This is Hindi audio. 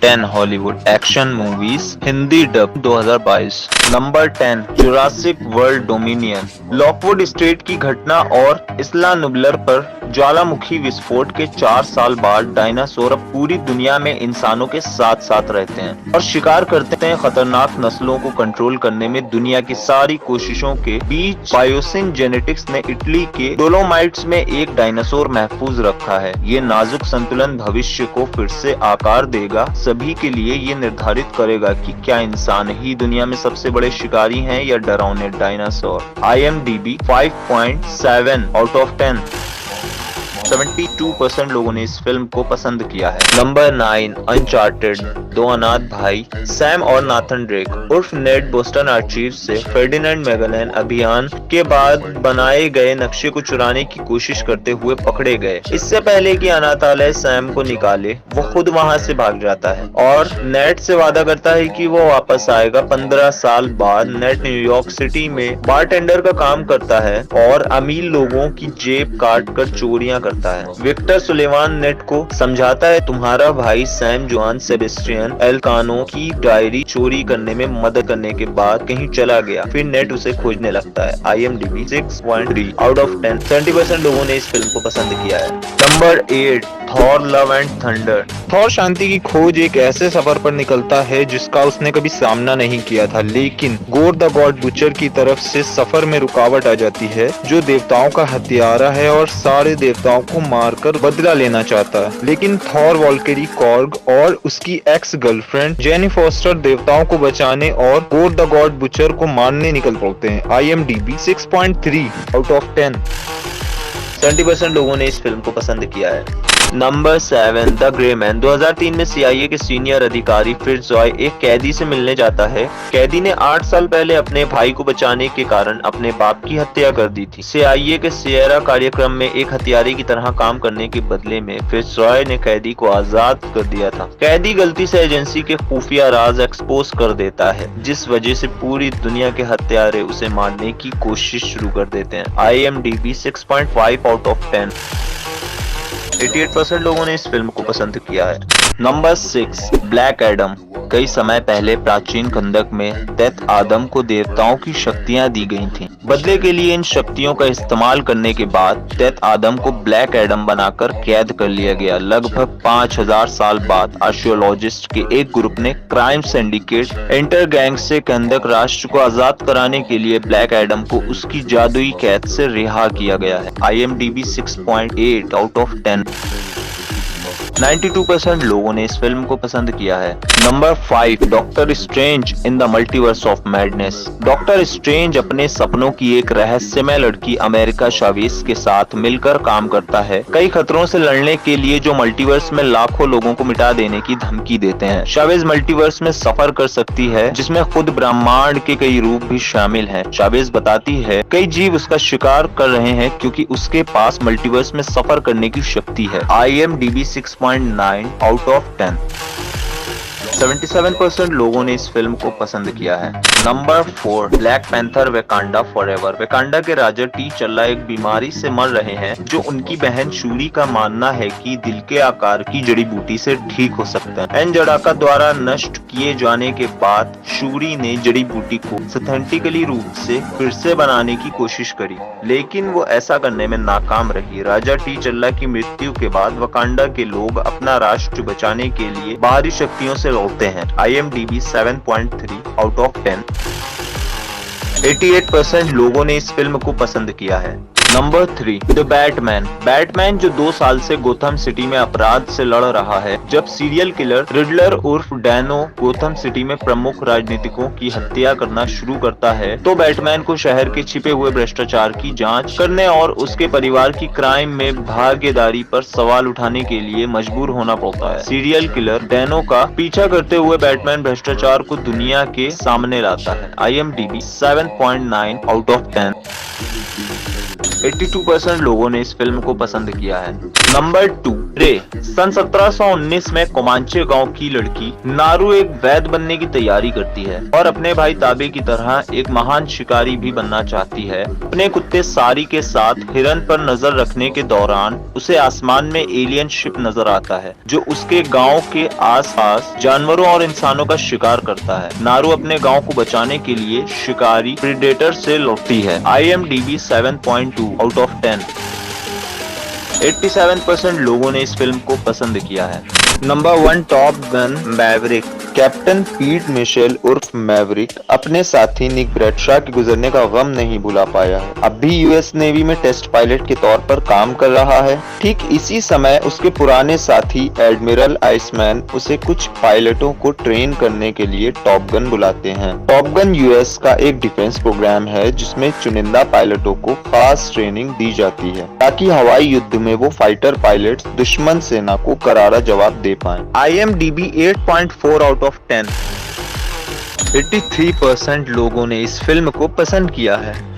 10 Hollywood action movies Hindi dub 2022। Number 10 Jurassic world dominion. Lockwood state की घटना और इस्ला नुब्लर पर ज्वालामुखी विस्फोट के 4 साल बाद डायनासोर अब पूरी दुनिया में इंसानों के साथ साथ रहते हैं और शिकार करते हैं। खतरनाक नस्लों को कंट्रोल करने में दुनिया की सारी कोशिशों के बीच बायोसिन जेनेटिक्स ने इटली के डोलोमाइट्स में एक डायनासोर महफूज रखा है। ये नाजुक संतुलन भविष्य को फिर से आकार देगा। सभी के लिए ये निर्धारित करेगा कि क्या इंसान ही दुनिया में सबसे बड़े शिकारी हैं या डरावने डायनासोर। IMDb 5.7 out of 10। 72% लोगों ने इस फिल्म को पसंद किया है। Number 9 uncharted. दो अनाथ भाई सैम और नाथन ड्रेक उर्फ नेड बोस्टन आर्चीव से फर्डिनेंड मैगेलन अभियान के बाद बनाए गए नक्शे को चुराने की कोशिश करते हुए पकड़े गए। इससे पहले कि अनाथालय सैम को निकाले, वो खुद वहां से भाग जाता है और नेड से वादा करता है कि वो वापस आएगा। 15 साल बाद नेड न्यूयॉर्क सिटी में बारटेंडर का काम करता है और अमीर लोगों की जेब काट कर चोरियां करता है। विक्टर सुलेमान नेट को समझाता है तुम्हारा भाई सैम जोआन सेबेस्टियन एल्कानो की डायरी चोरी करने में मदद करने के बाद कहीं चला गया। फिर नेट उसे खोजने लगता है। IMDb 6.3 out of 10। 70% लोगों ने इस फिल्म को पसंद किया है। Number 8 Thor love and thunder. Thor शांति की खोज एक ऐसे सफर पर निकलता है जिसका उसने कभी सामना नहीं किया था, लेकिन गोर द गॉड बुचर की तरफ से सफर में रुकावट आ जाती है, जो देवताओं का हत्यारा है और सारे देवताओं को मारकर बदला लेना चाहता है। लेकिन थॉर वॉल्केरी कॉर्ग और उसकी एक्स गर्लफ्रेंड जेनी फॉस्टर देवताओं को बचाने और गोर द गॉड बुचर को मारने निकल पड़ते हैं। IMDb 6.3 out of 10। 70% लोगों ने इस फिल्म को पसंद किया है। Number 7 the grey man. 2003 में CIA के सीनियर अधिकारी फिट्जरॉय एक कैदी से मिलने जाता है। कैदी ने 8 साल पहले अपने भाई को बचाने के कारण अपने बाप की हत्या कर दी थी। CIA के सियरा कार्यक्रम में एक हत्यारे की तरह काम करने के बदले में फिट्जरॉय ने कैदी को आजाद कर दिया था। कैदी गलती से एजेंसी के खुफिया राज एक्सपोज कर देता है, जिस वजह से पूरी दुनिया के हत्यारे उसे मारने की कोशिश शुरू कर देते हैं। IMDb 6.5 out of 10। 88% लोगों ने इस फिल्म को पसंद किया है। Number 6 black Adam. कई समय पहले प्राचीन खंडक में दैत आदम को देवताओं की शक्तियां दी गई थीं। बदले के लिए इन शक्तियों का इस्तेमाल करने के बाद दैत आदम को ब्लैक एडम बनाकर कैद कर लिया गया। लगभग 5000 साल बाद आर्कियोलॉजिस्ट के एक ग्रुप ने क्राइम सिंडिकेट इंटर गैंग से खंडक राष्ट्र को आजाद कराने के लिए ब्लैक एडम को उसकी जादुई कैद से रिहा किया गया है। IMDb 6.8 out of 10। 92% लोगों ने इस फिल्म को पसंद किया है। Number 5 doctor strange in the multiverse of madness. Doctor strange अपने सपनों की एक रहस्यमय लड़की अमेरिका शावेज के साथ मिलकर काम करता है, कई खतरों से लड़ने के लिए जो मल्टीवर्स में लाखों लोगों को मिटा देने की धमकी देते हैं। शावेज मल्टीवर्स में सफर कर सकती है, जिसमें खुद ब्रह्मांड के कई रूप भी शामिल हैं। शावेज बताती है कई जीव उसका शिकार कर रहे हैं क्योंकि उसके पास मल्टीवर्स में सफर करने की शक्ति है। IMDb 6.9 out of 10। 77% लोगों ने इस फिल्म को पसंद किया है। Number 4 black panther Wakanda forever. Wakanda के राजा टीचल्ला एक बीमारी से मर रहे हैं जो उनकी बहन शूरी का मानना है कि दिल के आकार की जड़ी बूटी से ठीक हो सकता है। एनजड़ाका द्वारा नष्ट किए जाने के बाद शूरी ने जड़ी बूटी को सिंथेटिकली रूप से फिर से बनाने की कोशिश करी, लेकिन वो ऐसा करने में नाकाम रही। राजा टीचल्ला की मृत्यु के बाद वकांडा के लोग अपना राष्ट्र बचाने के लिए बाहरी शक्तियों से लड़ते हैं। IMDb 7.3 out of 10। 88% लोगों ने इस फिल्म को पसंद किया है। Number 3 the Batman. बैटमैन जो 2 साल से गोथम सिटी में अपराध से लड़ रहा है। जब सीरियल किलर रिडलर उर्फ डैनो गोथम सिटी में प्रमुख राजनीतिकों की हत्या करना शुरू करता है, तो बैटमैन को शहर के छिपे हुए भ्रष्टाचार की जांच करने और उसके परिवार की क्राइम में भागीदारी पर सवाल उठाने के लिए मजबूर होना पड़ता है। सीरियल किलर डैनो का पीछा करते हुए बैटमैन भ्रष्टाचार को दुनिया के सामने लाता है। IMDb 7.9 out of 10। 82% लोगों ने इस फिल्म को पसंद किया है। नंबर 2, रे। सन 1719 में कोमांचे गांव की लड़की नारू एक वैद बनने की तैयारी करती है और अपने भाई ताबे की तरह एक महान शिकारी भी बनना चाहती है। अपने कुत्ते सारी के साथ हिरन पर नजर रखने के दौरान उसे आसमान में एलियन शिप नजर आता है जो उसके गांव के आसपास जानवरों और इंसानों का शिकार करता है। नारू अपने गांव को बचाने के लिए शिकारी प्रेडेटर से लड़ती है। IMDb 7.2 out of 10। 87% लोगों ने इस फिल्म को पसंद किया है। Number 1, top gun Maverick. Captain पीट मिशेल उर्फ मैवरिक अपने साथी निक ब्रैडशॉ के गुजरने का गम नहीं भुला पाया है। अब भी यूएस नेवी में टेस्ट पायलट के तौर पर काम कर रहा है। ठीक इसी समय उसके पुराने साथी एडमिरल आइसमैन उसे कुछ पायलटों को ट्रेन करने के लिए टॉप गन बुलाते हैं। टॉप गन यूएस का एक डिफेंस प्रोग्राम है जिसमें चुनिंदा पायलटों को खास ट्रेनिंग दी जाती है ताकि हवाई युद्ध में वो फाइटर पायलट दुश्मन सेना को करारा जवाब दे पाएं। IMDb 8.4 out of 10। 83% लोगों ने इस फिल्म को पसंद किया है।